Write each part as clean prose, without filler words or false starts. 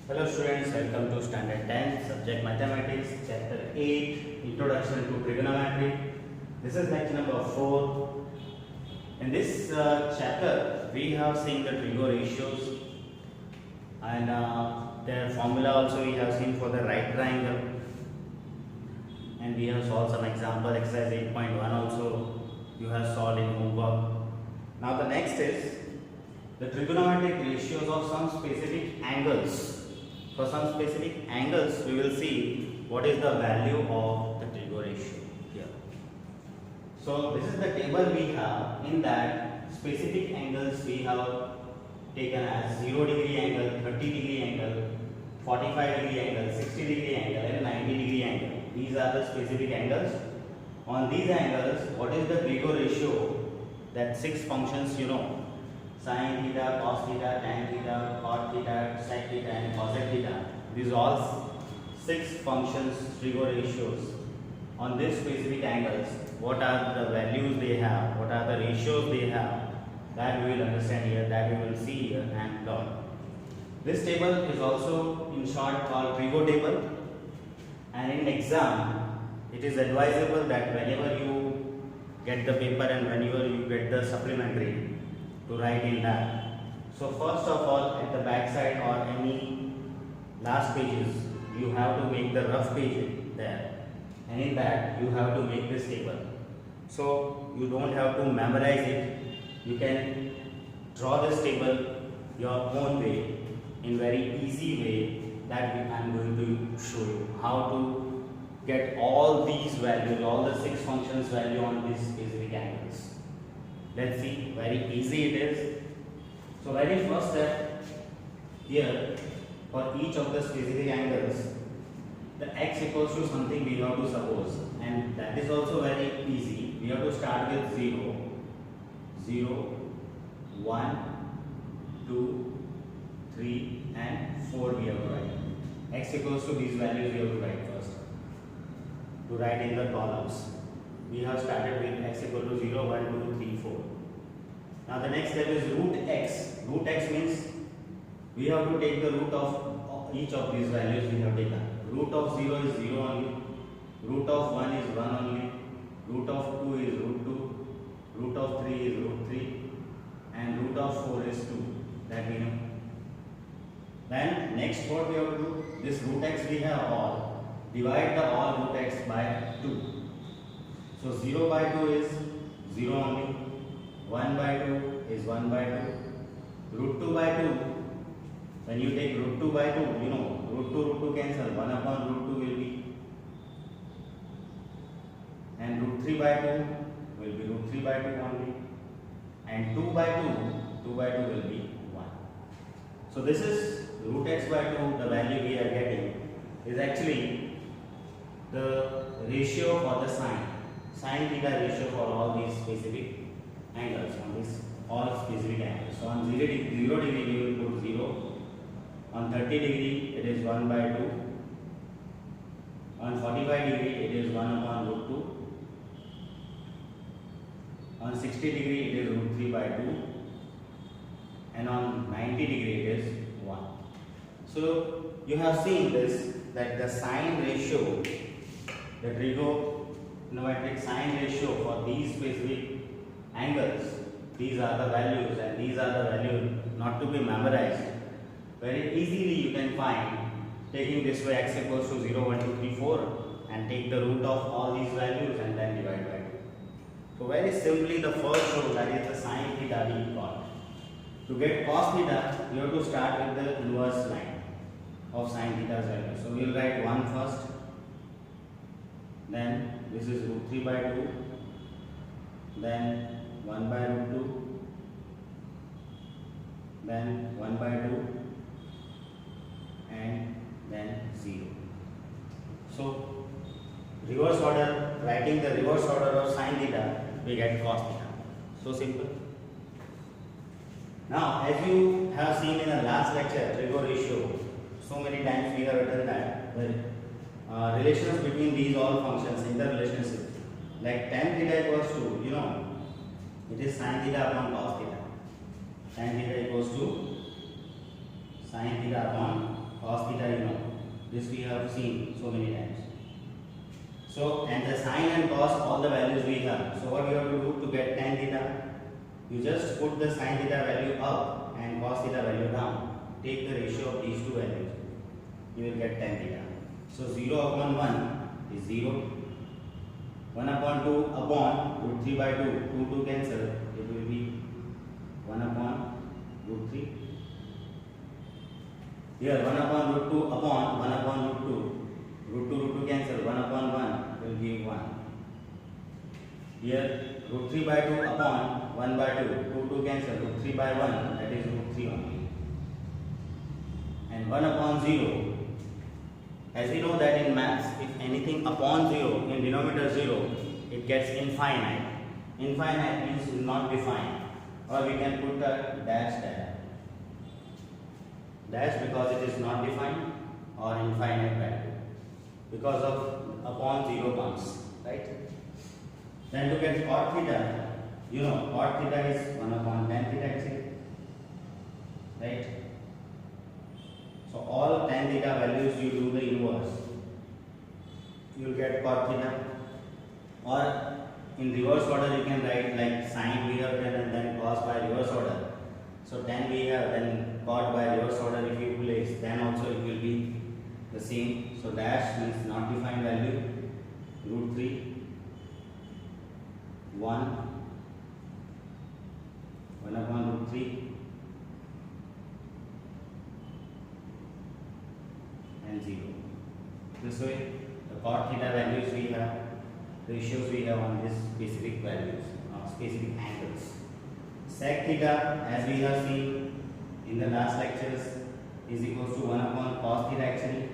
Hello students, welcome to Standard 10, Subject Mathematics, Chapter 8, Introduction to Trigonometry. This is lecture number 4. In this chapter, we have seen the trigo ratios and their formula also we have seen for the right triangle. And we have solved some example, exercise 8.1 also you have solved in homework. Now the next is the trigonometric ratios of some specific angles. For some specific angles, we will see what is the value of the trigo ratio here. So this is the table we have. In that, specific angles we have taken as 0 degree angle, 30 degree angle, 45 degree angle, 60 degree angle and 90 degree angle. These are the specific angles. On these angles, what is the trigo ratio? That 6 functions you know. Sin theta, cos theta, tan theta, cot theta, sec theta and cosec theta. These are all 6 functions, trigo ratios. On these specific angles, what are the values they have, what are the ratios they have, that we will understand here, that we will see here and learn. This table is also in short called trigo table, and in exam it is advisable that whenever you get the paper and whenever you get the supplementary to write in that. So first of all, at the back side or any last pages, you have to make the rough page there, and in that you have to make this table. So you don't have to memorize it, you can draw this table your own way, in very easy way, that I am going to show you how to get all these values, all the 6 functions value on these specific angles. Let's see, very easy it is. So very first step here, for each of the specific angles, the x equals to something we have to suppose, and that is also very easy. We have to start with 0, 0, 1, 2, 3 and 4 we have to write. X equals to these values we have to write first. To write in the columns. We have started with x equal to 0, 1, 2, 3, 4. Now the next step is root x. Root x means we have to take the root of each of these values we have taken. Root of 0 is 0 only. Root of 1 is 1 only. Root of 2 is root 2. Root of 3 is root 3. And root of 4 is 2. That we know. Then next what we have to do? This root x we have all. Divide the all root x by 2. So 0 by 2 is 0 only, 1 by 2 is 1 by 2, root 2 by 2, when you take root 2 by 2, you know, root 2 cancel, 1 upon root 2 will be, and root 3 by 2 will be root 3 by 2 only, and 2 by 2 will be 1. So this is root x by 2, the value we are getting, is actually the ratio for the sin theta ratio for all these specific angles, on this all specific angles. So on 0 degree we will put 0, on 30 degree it is 1 by 2, on 45 degree it is 1 upon root 2, on 60 degree it is root 3 by 2, and on 90 degree it is 1. So you have seen this, that the sine ratio, the trigonometric sine ratio for these specific angles, these are the values and these are the values not to be memorized. Very easily you can find, taking this way x equals to 0, 1, 2, 3, 4 and take the root of all these values and then divide by 2. So very simply the first row, that is the sine theta we got. To get cos theta, you have to start with the inverse line of sine theta's value. So we will write 1 first. Then this is root 3 by 2, then 1 by root 2, then 1 by 2 and then 0. So reverse order, writing the reverse order of sin theta, we get cos theta. So simple. Now as you have seen in the last lecture, trigo ratio, so many times we have written that relations between these all functions, interrelationship, like tan theta equals to, you know, it is sin theta upon cos theta. Tan theta equals to sin theta upon cos theta you know. This we have seen so many times. So, and the sine and cos, all the values we have. So what you have to do to get tan theta? You just put the sine theta value up and cos theta value down. Take the ratio of these two values. You will get tan theta. So 0 upon 1 is 0. 1 upon 2 upon root 3 by 2. 2 cancel. It will be 1 upon root 3. Here 1 upon root 2 upon 1 upon root 2. Root 2 cancel. 1 upon 1 will give 1. Here root 3 by 2 upon 1 by 2. 2 cancel. Root 3 by 1, that is root 3 only. And 1 upon 0. As we know that in maths, if anything upon 0, in denominator 0, it gets infinite. Infinite means not defined. Or we can put a dash there. Dash because it is not defined, or infinite value. Because of upon 0 comes, right? Then to get cot theta, you know, cot theta is 1 upon tan theta actually, right? So all tan theta values you do the inverse, you will get cot theta. Or in reverse order you can write like sine we have done and then cos by reverse order. So tan we have, then cot by reverse order if you place, then also it will be the same. So dash means not defined value, root 3, 1 upon root 3 and 0. This way the cot theta values we have, ratios we have on these specific values, specific angles. Sec theta, as we have seen in the last lectures, is equals to 1 upon cos theta actually.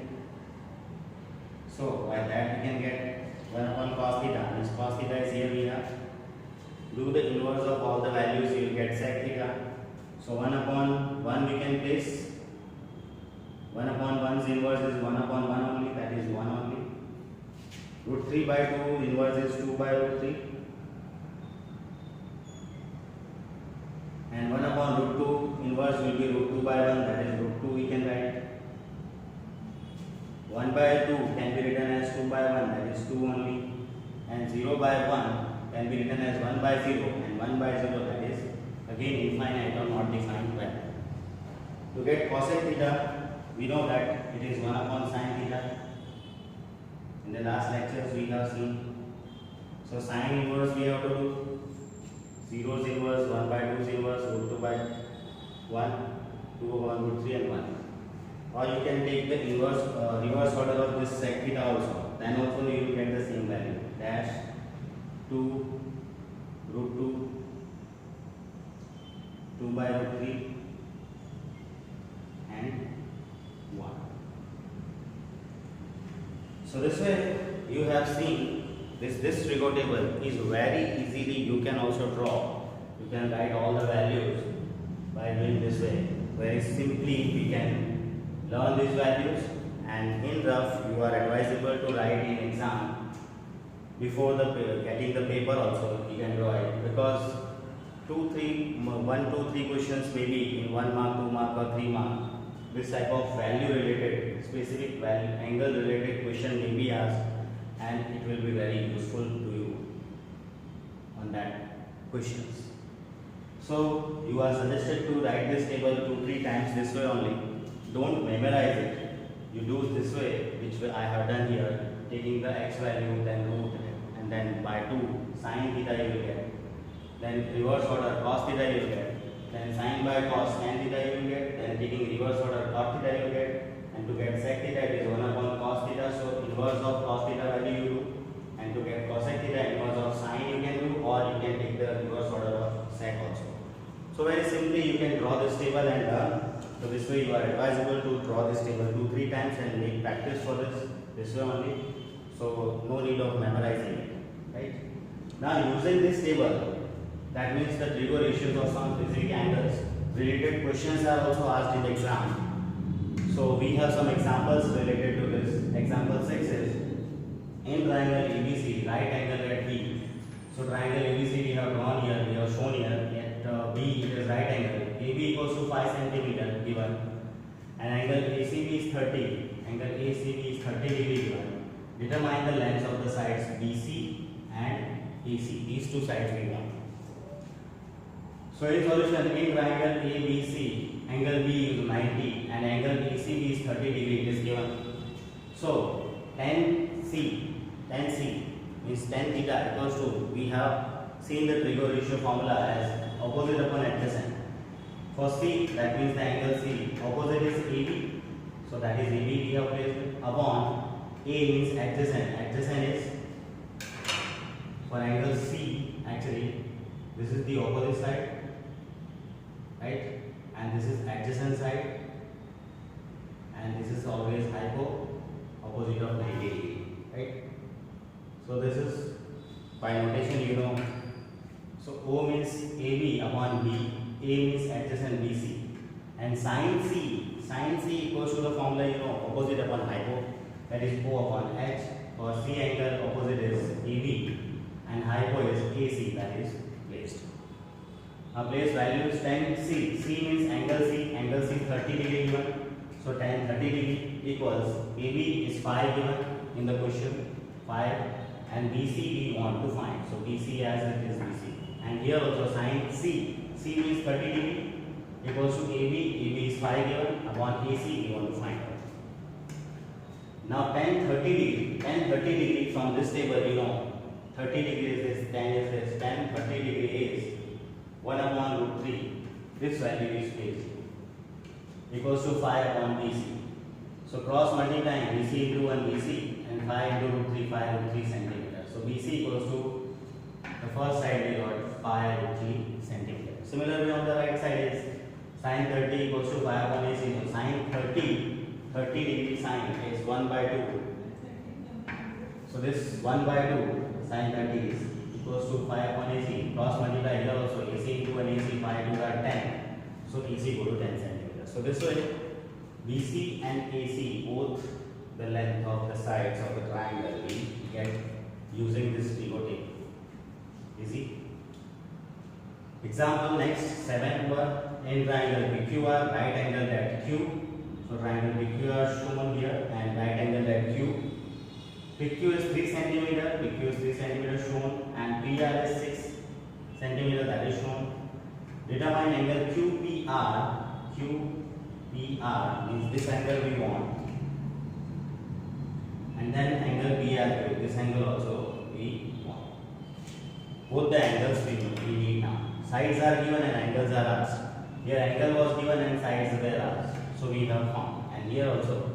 So by that we can get 1 upon cos theta. This cos theta is here we have. Do the inverse of all the values, you will get sec theta. So 1 upon 1 we can place. 1 upon 1's inverse is 1 upon 1 only, that is 1 only. Root 3 by 2 inverse is 2 by root 3. And 1 upon root 2 inverse will be root 2 by 1, that is root 2 we can write. 1 by 2 can be written as 2 by 1, that is 2 only. And 0 by 1 can be written as 1 by 0, and 1 by 0, that is again infinite or not defined value. To get cosec theta, we know that it is 1 upon sine theta. In the last lectures we have seen. So sine inverse we have to do 0's inverse, 1 by 2's inverse, root 2 by 1, 2 over root 3 and 1. Or you can take the inverse, reverse order of this sec theta also. Then also you will get the same value. Dash 2 root 2, 2 by root 3 and 1. So this way you have seen this trigo table is very easily you can also draw. You can write all the values by doing this way. Very simply we can learn these values, and in rough you are advisable to write in exam before getting the paper also you can draw it, because 1, 2, 3 questions maybe in 1 mark, 2 mark or 3 mark. This type of value related, specific value, angle related question may be asked, and it will be very useful to you on that questions. So you are suggested to write this table 2-3 times this way only. Don't memorize it. You do this way, which way I have done here, taking the x value, then root, and then by 2 sine theta you will get. Then reverse order cos theta you will get. Then sine by cos tan theta you will get. Then taking reverse order cot theta you will get. And to get sec theta it is 1 upon cos theta. So inverse of cos theta value you do. And to get cosec theta inverse of sine you can do, or you can take the reverse order of sec also. So very simply you can draw this table and learn. So this way you are advisable to draw this table 2-3 times and make practice for this way only. So no need of memorizing it, right? Now using this table, that means the trigo ratios of some specific angles. Related questions are also asked in the exam. So we have some examples related to this. Example 6 is, in triangle ABC, right angle at B. So triangle ABC we have drawn here, we have shown here. At B it is right angle. AB equals to 5 cm given. and angle ACB is 30. Angle ACB is 30 degree given. Determine the lengths of the sides BC and AC. These two sides we want. So in solution, in triangle ABC, angle B is 90 and angle ACB is 30 degree. It is given. So tan C means tan theta equals to, we have seen the Trigo ratio formula as opposite upon adjacent. For C, that means the angle C, opposite is AB, so that is AB we have placed, upon A means adjacent. Adjacent is, for angle C, actually this is the opposite side, right, and this is adjacent side, and this is always hypo, opposite of 90 degree, right. So this is by notation, you know. So O means AB upon B, A means adjacent BC, and sin C equals to the formula, you know, opposite upon hypo, that is O upon H. For C angle, opposite is AB and hypo is AC, that is placed. Now place values. Tan C means angle C 30 degree given, so tan 30 degree equals, AB is 5 given in the question, 5, and BC we want to find, so BC as it is BC. And here also sin C means 30 degree equals to AB is 5 given, upon AC we want to find out. Now tan 30 degree from this table, you know, 30 degree is this, tan 30 degree is 1 upon root 3, this value is placed, equals to 5 upon BC. So cross multiplying BC into 1 BC and 5 into root 3, 5 root 3 centimeters. So BC equals to, the first side we got 5 root 3 centimeters. Similarly on the right side is sin 30 equals to 5 upon AC. So sin 30 degree sine is 1 by 2. So this 1 by 2 sin 30 is equals to 5 upon AC. Cross multiply here also, AC into an AC, 5 to that 10. So AC go to 10 centimeters. So this way BC and AC, both the length of the sides of the triangle we get using this Trigo tape. Easy. Example next, 7 number, in triangle PQR, right angle at Q. So triangle PQR shown here and right angle at Q. PQ is 3 centimeter shown, and PR is 6 centimeter, that is shown. Determine angle QPR. QPR means this angle we want, and then angle BRQ, this angle also we want. Both the angles we need now. Sides are given and angles are asked. Here angle was given and sides were asked, so we have found. And here also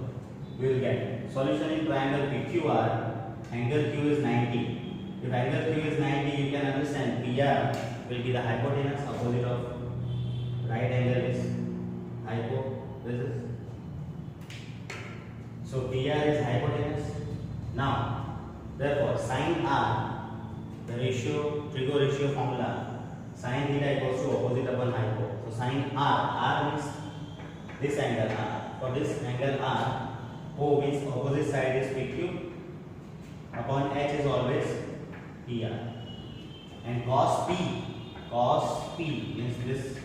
we will get solution in triangle PQR. Angle Q is 90. If angle Q is 90, you can understand PR will be the hypotenuse. Opposite of right angle is hypo. This is, so PR is hypotenuse. Now therefore sin R, the ratio, Trigo ratio formula, sin theta equals to opposite upon hypo. So sin R means this angle R. For this angle R, O means opposite side is PQ, upon H is always PR. And cos P means this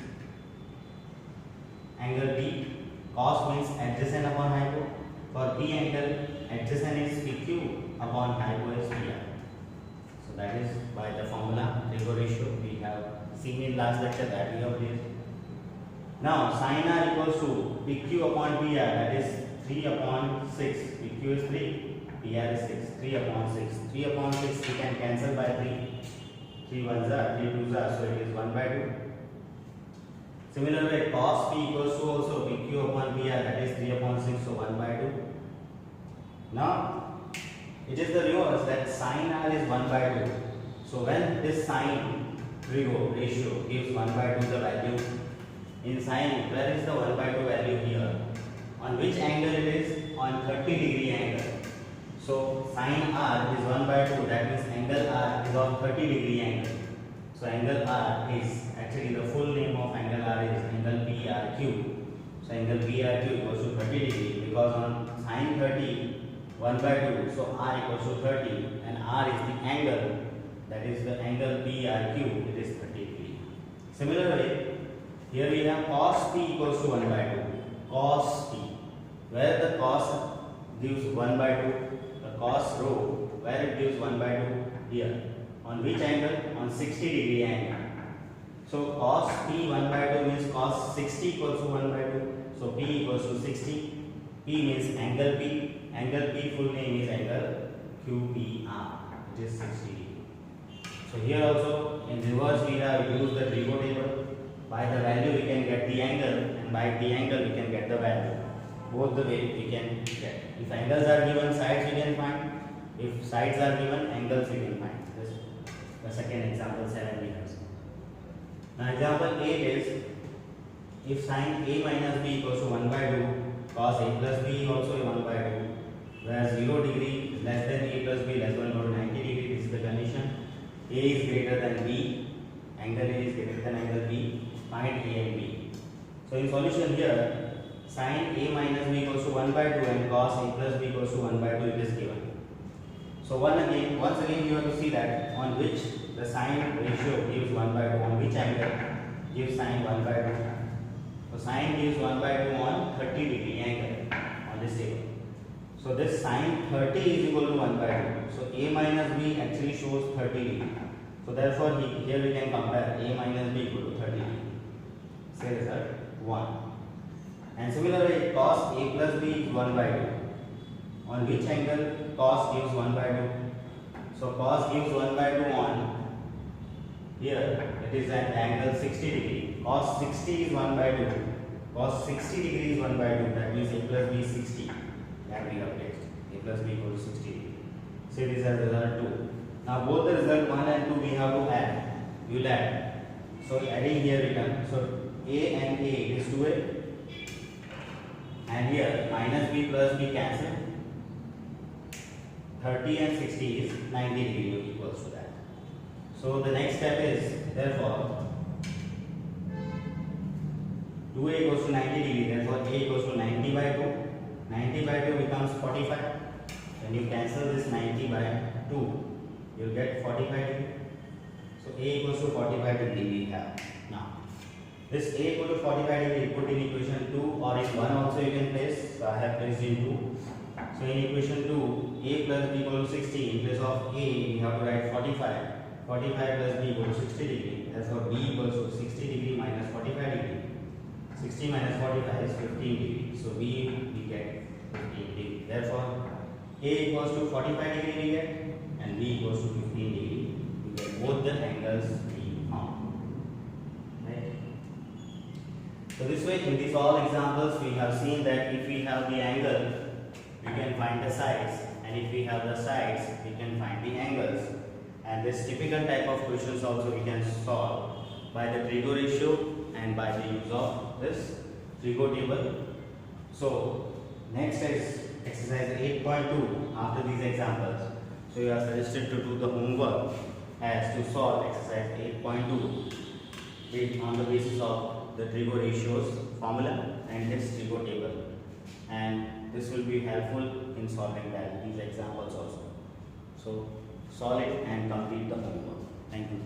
angle P. Cos means adjacent upon hypo. For P angle, adjacent is PQ, upon hypo is PR. So that is by the formula Trigo ratio we have seen in last lecture, that we have placed. Now sin R equals to PQ upon PR, that is 3 upon 6. PQ is 3, PR is 6. 3 upon 6. 3 upon 6 we can cancel by 3. 3 ones are, 3 twos are, so it is 1 by 2. Similarly, cos P equals to also PQ upon PR, that is 3 upon 6, so 1 by 2. Now it is the reverse, that sin R is 1 by 2. So when this sin Trigo ratio gives 1 by 2 the value, in sin, where is the 1 by 2 value here? On which angle it is? On 30 degree angle. So sin R is 1 by 2, that means angle R is of 30 degree angle. So angle R is, actually the full name of angle R is angle PRQ. So angle PRQ equals to 30 degree, because on sin 30, 1 by 2, so R equals to 30, and R is the angle, that is the angle PRQ, it is 30 degree. Similarly, here we have cos P equals to 1 by 2. Cos P. where the cos gives 1 by 2, the cos row where it gives 1 by 2 here. On which angle? On 60 degree angle. So cos P 1 by 2 means cos 60 equals to 1 by 2. So P equals to 60. P means angle P. Angle P full name is angle QPR. It is 60 degree. So here also in reverse we have used the Trigo table. By the value we can get the angle, and by the angle we can get the value. Both the way we can get. If angles are given, sides we can find. If sides are given, angles we can find. This is the second example 7 we have seen. Now example 8 is, if sin A minus B equals to 1 by 2, cos A plus B also 1 by 2, where 0 degree is less than A plus B less than or 90 degree, this is the condition. A is greater than B, angle A is greater than angle B, find A and B. So in solution here, sin A minus B equals to 1 by 2 and cos A plus B equals to 1 by 2, it is given. So once again you have to see that on which the sine ratio gives 1 by 2, on which angle gives sine 1 by 2. So sine gives 1 by 2 on 30 degree angle on this table. So this sine 30 is equal to 1 by 2. So A minus B actually shows 30 degree. So therefore here we can compare A minus B equal to 30 degree. Say result 1. And similarly cos A plus B is 1 by 2. On which angle cos gives 1 by 2? So cos gives 1 by 2 on here, it is at angle 60 degree. Cos 60 is 1 by 2. Cos 60 degree is 1 by 2. That means A plus B is 60. That we have placed. A plus B equals to 60 degree. Say this as result 2. Now both the result 1 and 2 we have to add. We will add. So adding here we can. So A and A is 2A. And here minus B plus B cancel. 30 and 60 is 90 degree equals to that. So the next step is, therefore 2A equals to 90 degree, therefore A equals to 90 by 2. 90 by 2 becomes 45. When you cancel this 90 by 2, you will get 45 degree. So A equals to 45 degree we have. Now this A equal to 45 degree put in equation 2, or in 1 also you can place. So I have placed in 2. So in equation 2, A plus B equal to 60. In place of A, we have to write 45. 45 plus B equal to 60 degree. Therefore, B equals to 60 degree minus 45 degree. 60 minus 45 is 15 degree. So B we get 15 degree. Therefore, A equals to 45 degree we get, and B equals to 15 degree. We get both the angles we found. Right? So this way, in these all examples, we have seen that if we have the angle, we can find the sides, and if we have the sides, we can find the angles. And this typical type of questions also we can solve by the Trigo ratio and by the use of this Trigo table. So next is exercise 8.2 after these examples. So you are suggested to do the homework as to solve exercise 8.2 on the basis of the Trigo ratios formula and this Trigo table. And this will be helpful in solving these examples also. So solve it and complete the homework. Thank you.